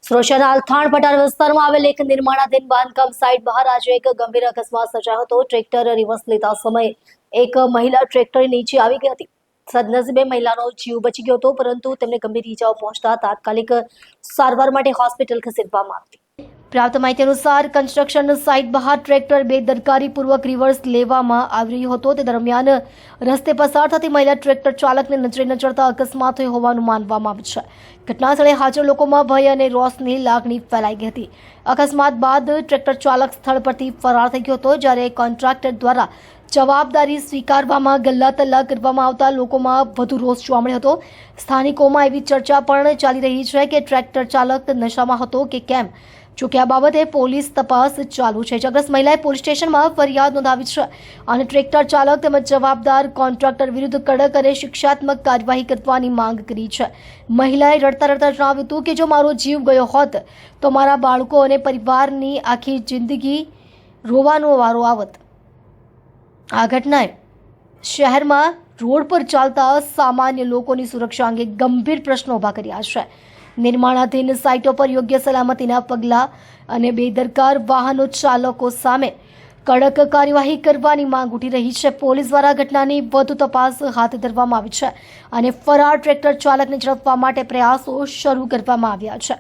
સુરતના અલથાણ પટાર વિસ્તારમાં આવેલ એક નિર્માણાધીન બાંધકામ સાઇટ બહાર આજે એક ગંભીર અકસ્માત સર્જાયો હતો। ટ્રેક્ટર રિવર્સ લેતા સમયે એક મહિલા ટ્રેક્ટર નીચે આવી ગઈ હતી। સદનસીબે મહિલાનો જીવ બચી ગયો હતો, પરંતુ તેમને ગંભીર ઈજાઓ પહોંચતા તાત્કાલિક સારવાર માટે હોસ્પિટલ ખસેડવામાં આવી। પ્રાપ્ત માહિતી અનુસાર કન્સ્ટ્રક્શન સાઇટ બહાર ટ્રેક્ટર બેદરકારીપૂર્વક રિવર્સ લેવામાં આવી રહ્યું હતું। તે દરમિયાન રસ્તે પસાર થતી મહિલા ટ્રેક્ટર ચાલકને નજરે ન ચડતા અકસ્માત થયો હોવાનું માનવામાં આવે છે। ઘટના સ્થળે હાજર લોકોમાં ભય અને રોષની લાગણી ફેલાઈ ગઈ હતી। અકસ્માત બાદ ટ્રેક્ટર ચાલક સ્થળ પરથી ફરાર થઈ ગયો હતો, જ્યારે કોન્ટ્રાક્ટર દ્વારા જવાબદારી સ્વીકારવામાં ગલ્લાતલ્લા કરવામાં આવતા લોકોમાં વધુ રોષ જોવા મળ્યો હતો। સ્થાનિકોમાં એવી ચર્ચા પણ ચાલી રહી છે કે ટ્રેક્ટર ચાલક નશામાં હતો કે કેમ, જોકે આ બાબતે પોલીસ તપાસ ચાલુ છે। ઇજાગ્રસ્ત મહિલાએ પોલીસ સ્ટેશનમાં ફરિયાદ નોંધાવી છે અને ટ્રેક્ટર ચાલક તેમજ જવાબદાર કોન્ટ્રાક્ટર વિરુદ્ધ કડક અને શિક્ષાત્મક કાર્યવાહી કરવાની માંગ કરી છે। મહિલાએ રડતા રડતા જણાવ્યું હતું કે જો મારો જીવ ગયો હોત તો મારા બાળકો અને પરિવારની આખી જિંદગી રોવાનો વારો આવત। આ ઘટનાએ શહેરમાં રોડ પર ચાલતા સામાન્ય લોકોની સુરક્ષા અંગે ગંભીર પ્રશ્નો ઊભા કર્યા છે। નિર્માણાધીન સાઇટો પર યોગ્ય સલામતીના પગલાં અને બેદરકાર વાહનો ચાલકો સામે કડક કાર્યવાહી કરવાની માંગ ઉઠી રહી છે। પોલીસ દ્વારા ઘટનાની વધુ તપાસ હાથ ધરવામાં આવી છે અને ફરાર ટ્રેક્ટર ચાલકને ઝડપવા માટે પ્રયાસો શરૂ કરવામાં આવ્યા છે।